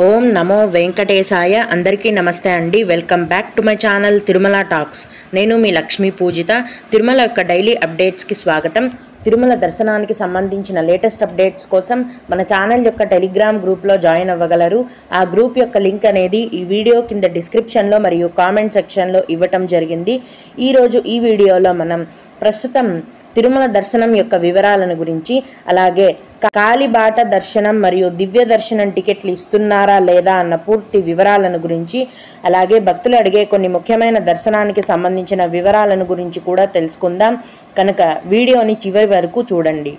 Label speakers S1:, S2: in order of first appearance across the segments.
S1: ఓం నమో వెంకటేశాయ. అందరికీ నమస్తే అండి. Welcome back to my channel Tirumala talks. నేను మీ లక్ష్మీ పూజిత. తిరుమల యొక్క డైలీ అప్డేట్స్కి స్వాగతం. తిరుమల దర్శనానికి సంబంధించిన లేటెస్ట్ అప్డేట్స్ కోసం మన ఛానల్ యొక్క టెలిగ్రామ్ గ్రూప్లో జాయిన్ అవ్వగలరు. ఆ గ్రూప్ యొక్క లింక్ అనేది ఈ వీడియో కింద డిస్క్రిప్షన్లో మరియు కామెంట్ సెక్షన్లో ఇవ్వటం జరిగింది. ఈరోజు ఈ వీడియోలో మనం ప్రస్తుతం తిరుమల దర్శనం యొక్క వివరాలను గురించి, అలాగే కాలిబాట దర్శనం మరియు దివ్య దర్శనం టికెట్లు ఇస్తున్నారా లేదా అన్న పూర్తి వివరాలను గురించి, అలాగే భక్తులు అడిగే కొన్ని ముఖ్యమైన దర్శనానికి సంబంధించిన వివరాలను గురించి కూడా తెలుసుకుందాం. కనుక వీడియోని చివరి వరకు చూడండి.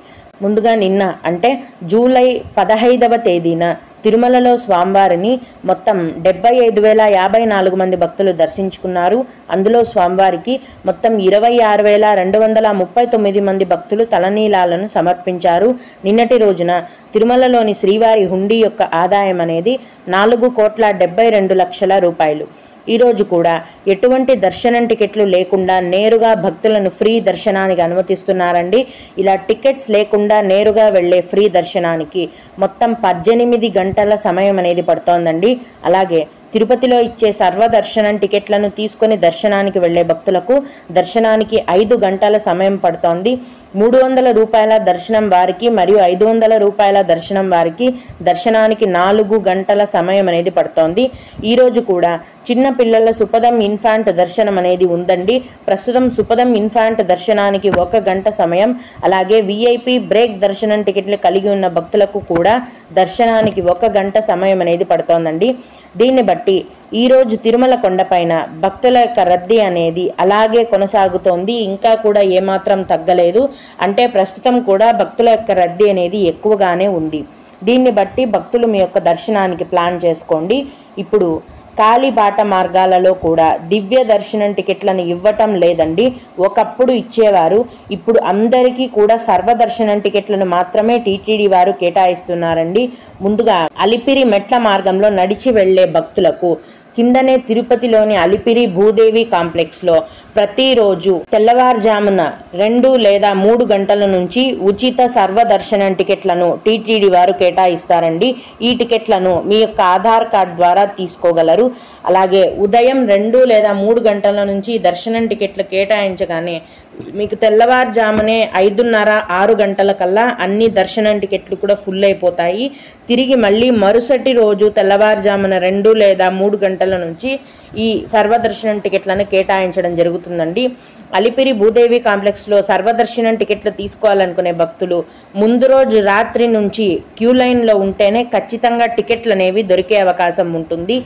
S1: ముందుగా నిన్న అంటే జూలై 15వ తేదీన తిరుమలలో స్వామివారిని మొత్తం 75,054 మంది భక్తులు దర్శించుకున్నారు. అందులో స్వామివారికి మొత్తం 26,239 మంది భక్తులు తలనీలాలను సమర్పించారు. నిన్నటి రోజున తిరుమలలోని శ్రీవారి హుండీ యొక్క ఆదాయం అనేది 4,72,00,000 రూపాయలు. ఈరోజు కూడా ఎటువంటి దర్శనం టికెట్లు లేకుండా నేరుగా భక్తులను ఫ్రీ దర్శనానికి అనుమతిస్తున్నారండి. ఇలా టికెట్స్ లేకుండా నేరుగా వెళ్లే ఫ్రీ దర్శనానికి మొత్తం 18 గంటల సమయం అనేది పడుతోందండి. అలాగే తిరుపతిలో ఇచ్చే సర్వదర్శనం టికెట్లను తీసుకొని దర్శనానికి వెళ్లే భక్తులకు దర్శనానికి 5 గంటల సమయం పడుతోంది. 300 రూపాయల దర్శనం వారికి మరియు 500 రూపాయల దర్శనం వారికి దర్శనానికి 4 గంటల సమయం అనేది పడుతోంది. ఈరోజు కూడా చిన్న పిల్లల సుపదం ఇన్ఫాంట్ దర్శనం అనేది ఉందండి. ప్రస్తుతం సుపదం ఇన్ఫాంట్ దర్శనానికి 1 గంట సమయం, అలాగే విఐపి బ్రేక్ దర్శనం టికెట్లు కలిగి ఉన్న భక్తులకు కూడా దర్శనానికి 1 గంట సమయం అనేది పడుతోందండి. దీన్ని బట్టి ఈరోజు తిరుమల కొండపైన భక్తుల యొక్క రద్దీ అనేది అలాగే కొనసాగుతోంది. ఇంకా కూడా ఏమాత్రం తగ్గలేదు. అంటే ప్రస్తుతం కూడా భక్తుల యొక్క రద్దీ అనేది ఎక్కువగానే ఉంది. దీన్ని బట్టి భక్తులు మీ యొక్క దర్శనానికి ప్లాన్ చేసుకోండి. ఇప్పుడు కాలిబాట మార్గాలలో కూడా దివ్య దర్శనం టికెట్లను ఇవ్వటం లేదండి. ఒకప్పుడు ఇచ్చేవారు, ఇప్పుడు అందరికీ కూడా సర్వదర్శనం టికెట్లను మాత్రమే టీటీడీ వారు కేటాయిస్తున్నారండి. ముందుగా అలిపిరి మెట్ల మార్గంలో నడిచి వెళ్లే భక్తులకు కిందనే తిరుపతిలోని అలిపిరి భూదేవి కాంప్లెక్స్లో ప్రతిరోజు తెల్లవారుజామున 2 లేదా 3 గంటల నుంచి ఉచిత సర్వదర్శనం టికెట్లను టీటీడీ వారు కేటాయిస్తారండి. ఈ టికెట్లను మీ యొక్క ఆధార్ కార్డ్ ద్వారా తీసుకోగలరు. అలాగే ఉదయం 2 లేదా 3 గంటల నుంచి దర్శనం టికెట్లు కేటాయించగానే మీకు తెల్లవారుజామునే 5:30-6 గంటల కల్లా అన్ని దర్శనం టికెట్లు కూడా ఫుల్ అయిపోతాయి. తిరిగి మళ్ళీ మరుసటి రోజు తెల్లవారుజామున 2 లేదా 3 గంటల నుంచి ఈ సర్వదర్శనం టికెట్లను కేటాయించడం జరుగుతుందండి. అలిపిరి భూదేవి కాంప్లెక్స్లో సర్వదర్శనం టికెట్లు తీసుకోవాలనుకునే భక్తులు ముందు రోజు రాత్రి నుంచి క్యూ లైన్లో ఉంటేనే ఖచ్చితంగా టికెట్లు అనేవి దొరికే అవకాశం ఉంటుంది.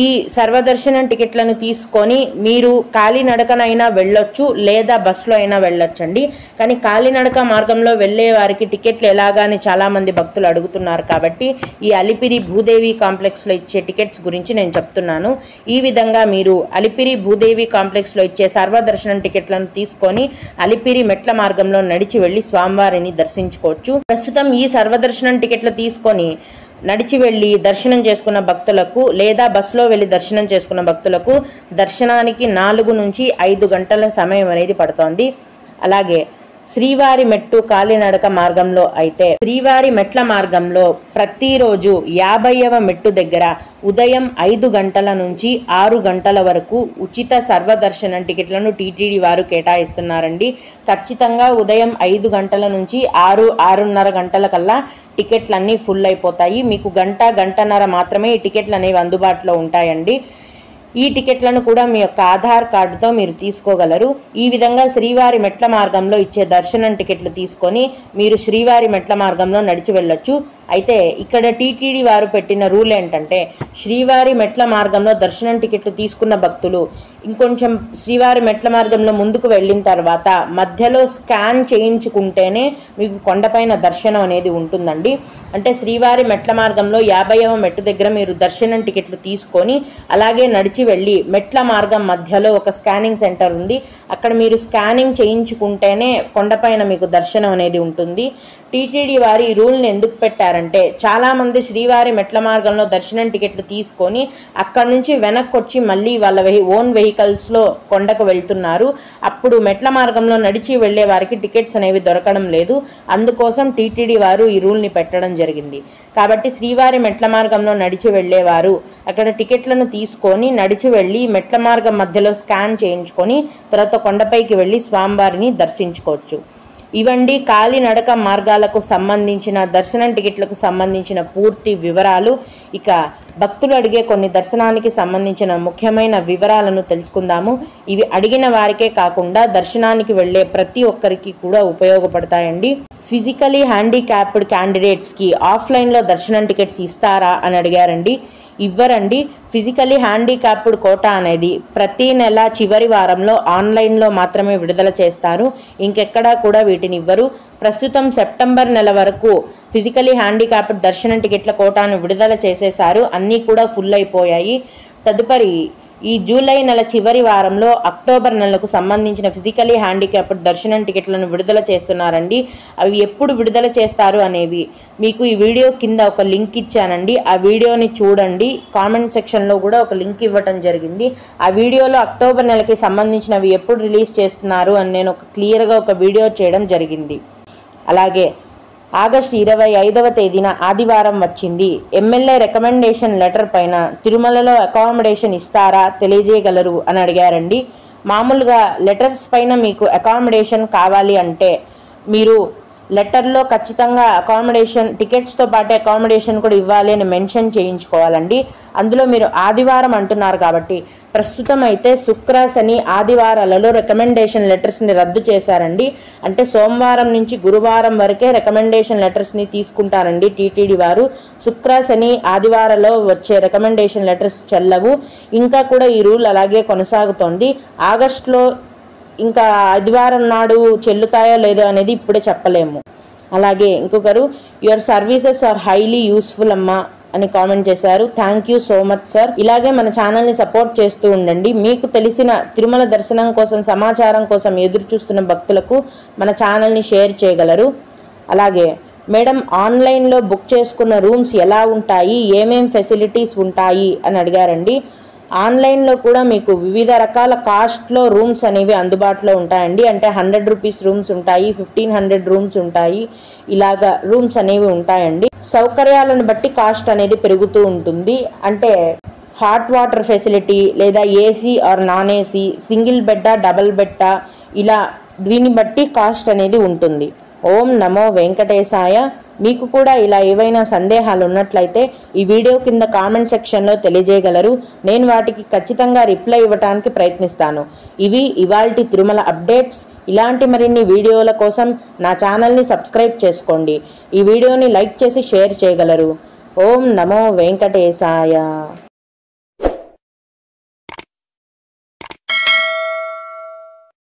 S1: ఈ సర్వదర్శనం టికెట్లను తీసుకొని మీరు కాలినడకనైనా వెళ్ళొచ్చు, లేదా బస్సులో అయినా వెళ్ళొచ్చండి. కానీ కాలినడక మార్గంలో వెళ్ళే వారికి టికెట్లు ఎలాగాని చాలామంది భక్తులు అడుగుతున్నారు కాబట్టి ఈ అలిపిరి భూదేవి కాంప్లెక్స్లో ఇచ్చే టికెట్స్ గురించి నేను చెప్తున్నాను. ఈ విధంగా మీరు అలిపిరి భూదేవి కాంప్లెక్స్లో ఇచ్చే సర్వదర్శనం టికెట్లను తీసుకొని అలిపిరి మెట్ల మార్గంలో నడిచి వెళ్ళి స్వామివారిని దర్శించుకోవచ్చు. ప్రస్తుతం ఈ సర్వదర్శనం టికెట్లు తీసుకొని నడిచి వెళ్ళి దర్శనం చేసుకున్న భక్తులకు లేదా బస్సులో వెళ్ళి దర్శనం చేసుకున్న భక్తులకు దర్శనానికి 4 నుంచి 5 గంటల సమయం అనేది పడుతోంది. అలాగే శ్రీవారి మెట్టు కాలినడక మార్గంలో అయితే శ్రీవారి మెట్ల మార్గంలో ప్రతిరోజు 50వ మెట్టు దగ్గర ఉదయం 5 గంటల నుంచి 6 గంటల వరకు ఉచిత సర్వదర్శనం టికెట్లను టీటీడీ వారు కేటాయిస్తున్నారండి. ఖచ్చితంగా ఉదయం 5 గంటల నుంచి 6-6:30 గంటల కల్లా టికెట్లన్నీ ఫుల్ అయిపోతాయి. మీకు గంటన్నర మాత్రమే ఈ టికెట్లు అనేవి అందుబాటులో ఉంటాయండి. ఈ టికెట్లను కూడా మీ యొక్క ఆధార్ కార్డుతో మీరు తీసుకోగలరు. ఈ విధంగా శ్రీవారి మెట్ల మార్గంలో ఇచ్చే దర్శనం టికెట్లు తీసుకొని మీరు శ్రీవారి మెట్ల మార్గంలో నడిచి వెళ్ళొచ్చు. అయితే ఇక్కడ టీటీడీ వారు పెట్టిన రూల్ ఏంటంటే శ్రీవారి మెట్ల మార్గంలో దర్శనం టికెట్లు తీసుకున్న భక్తులు ఇంకొంచెం శ్రీవారి మెట్ల మార్గంలో ముందుకు వెళ్ళిన తర్వాత మధ్యలో స్కాన్ చేయించుకుంటేనే మీకు కొండపైన దర్శనం అనేది ఉంటుందండి. అంటే శ్రీవారి మెట్ల మార్గంలో 50వ మెట్టు దగ్గర మీరు దర్శనం టికెట్లు తీసుకొని అలాగే నడిచి వెళ్ళి మెట్ల మార్గం మధ్యలో ఒక స్కానింగ్ సెంటర్ ఉంది. అక్కడ మీరు స్కానింగ్ చేయించుకుంటేనే కొండపైన మీకు దర్శనం అనేది ఉంటుంది. టీటీడీ వారు ఈ రూల్ని ఎందుకు పెట్టారంటే, చాలామంది శ్రీవారి మెట్ల మార్గంలో దర్శనం టికెట్లు తీసుకొని అక్కడి నుంచి వెనక్కి వచ్చి మళ్ళీ వాళ్ళ ఓన్ వెహికల్స్లో కొండకు వెళ్తున్నారు. అప్పుడు మెట్ల మార్గంలో నడిచి వెళ్లే వారికి టికెట్స్ అనేవి దొరకడం లేదు. అందుకోసం టీటీడీ వారు ఈ రూల్ని పెట్టడం జరిగింది. కాబట్టి శ్రీవారి మెట్ల మార్గంలో నడిచి వెళ్లేవారు అక్కడ టికెట్లను తీసుకొని నడిచి వెళ్ళి మెట్ల మార్గం మధ్యలో స్కాన్ చేయించుకొని తర్వాత కొండపైకి వెళ్ళి స్వామివారిని దర్శించుకోవచ్చు. ఇవండి కాలినడక మార్గాలకు సంబంధించిన దర్శనం టికెట్లకు సంబంధించిన పూర్తి వివరాలు. ఇక భక్తులు అడిగే కొన్ని దర్శనానికి సంబంధించిన ముఖ్యమైన వివరాలను తెలుసుకుందాము. ఇవి అడిగిన వారికే కాకుండా దర్శనానికి వెళ్ళే ప్రతి ఒక్కరికి కూడా ఉపయోగపడతాయండి. ఫిజికలీ హ్యాండిక్యాప్డ్ క్యాండిడేట్స్కి ఆఫ్లైన్లో దర్శనం టికెట్స్ ఇస్తారా అని అడిగారండి. ఇవ్వరండి. ఫిజికలీ హ్యాండిక్యాప్డ్ కోటా అనేది ప్రతి నెల చివరి వారంలో ఆన్లైన్లో మాత్రమే విడుదల చేస్తారు. ఇంకెక్కడా కూడా వీటిని ఇవ్వరు. ప్రస్తుతం సెప్టెంబర్ నెల వరకు ఫిజికలీ హ్యాండిక్యాప్డ్ దర్శనం టికెట్ల కోటాను విడుదల చేసేశారు. అన్నీ కూడా ఫుల్ అయిపోయాయి. తదుపరి ఈ జూలై నెల చివరి వారంలో అక్టోబర్ నెలకు సంబంధించిన ఫిజికలీ హ్యాండిక్యాప్డ్ దర్శనం టికెట్లను విడుదల చేస్తున్నారండి. అవి ఎప్పుడు విడుదల చేస్తారు అనేవి మీకు ఈ వీడియో కింద ఒక లింక్ ఇచ్చానండి. ఆ వీడియోని చూడండి. కామెంట్ సెక్షన్లో కూడా ఒక లింక్ ఇవ్వటం జరిగింది. ఆ వీడియోలో అక్టోబర్ నెలకి సంబంధించినవి ఎప్పుడు రిలీజ్ చేస్తున్నారు అని నేను క్లియర్గా ఒక వీడియో చేయడం జరిగింది. అలాగే ఆగస్టు 25వ తేదీన ఆదివారం వచ్చింది. ఎమ్మెల్యే రికమెండేషన్ లెటర్ పైన తిరుమలలో అకామిడేషన్ ఇస్తారా తెలియజేయగలరు అని అడిగారండి. మామూలుగా లెటర్స్ పైన మీకు అకామిడేషన్ కావాలి అంటే మీరు లెటర్లో ఖచ్చితంగా అకామిడేషన్ టికెట్స్తో పాటు అకామిడేషన్ కూడా ఇవ్వాలి అని మెన్షన్ చేయించుకోవాలండి. అందులో మీరు ఆదివారం అంటున్నారు కాబట్టి ప్రస్తుతం అయితే శుక్ర శని ఆదివారాలలో రికమెండేషన్ లెటర్స్ని రద్దు చేశారండి. అంటే సోమవారం నుంచి గురువారం వరకే రికమెండేషన్ లెటర్స్ని తీసుకుంటారండి టీటీడీ వారు. శుక్ర శని ఆదివారాల్లో వచ్చే రికమెండేషన్ లెటర్స్ చెల్లవు. ఇంకా కూడా ఈ రూల్ అలాగే కొనసాగుతోంది. ఆగస్టులో ఇంకా ఆదివారం నాడు చెల్లుతాయో లేదో అనేది ఇప్పుడే చెప్పలేము. అలాగే ఇంకొకరు your services are highly useful అమ్మా అని కామెంట్ చేశారు. Thank you so much sir. ఇలాగే మన ఛానల్ని సపోర్ట్ చేస్తూ ఉండండి. మీకు తెలిసిన తిరుమల దర్శనం కోసం సమాచారం కోసం ఎదురు చూస్తున్న భక్తులకు మన ఛానల్ని షేర్ చేయగలరు. అలాగే మేడం ఆన్లైన్లో బుక్ చేసుకున్న రూమ్స్ ఎలా ఉంటాయి, ఏమేం ఫెసిలిటీస్ ఉంటాయి అని అడిగారండి. ఆన్లైన్లో కూడా మీకు వివిధ రకాల కాస్ట్లో రూమ్స్ అనేవి అందుబాటులో ఉంటాయండి. అంటే 100 రూపీస్ రూమ్స్ ఉంటాయి, 1500 రూమ్స్ ఉంటాయి. ఇలాగా రూమ్స్ అనేవి ఉంటాయండి. సౌకర్యాలను బట్టి కాస్ట్ అనేది పెరుగుతూ ఉంటుంది. అంటే హాట్ వాటర్ ఫెసిలిటీ లేదా AC or non AC, single బెడ్డా డబుల్ బెడ్డా, ఇలా దీన్ని బట్టి కాస్ట్ అనేది ఉంటుంది. ఓం నమో వెంకటేశాయ. మీకు కూడా ఇలా ఏవైనా సందేహాలు ఉన్నట్లయితే ఈ వీడియో కింద కామెంట్ సెక్షన్లో తెలియజేయగలరు. నేను వాటికి ఖచ్చితంగా రిప్లై ఇవ్వడానికి ప్రయత్నిస్తాను. ఇవి ఇవాల్టి తిరుమల అప్డేట్స్. ఇలాంటి మరిన్ని వీడియోల కోసం నా ఛానల్ని సబ్స్క్రైబ్ చేసుకోండి. ఈ వీడియోని లైక్ చేసి షేర్ చేయగలరు. ఓం నమో వెంకటేశాయ.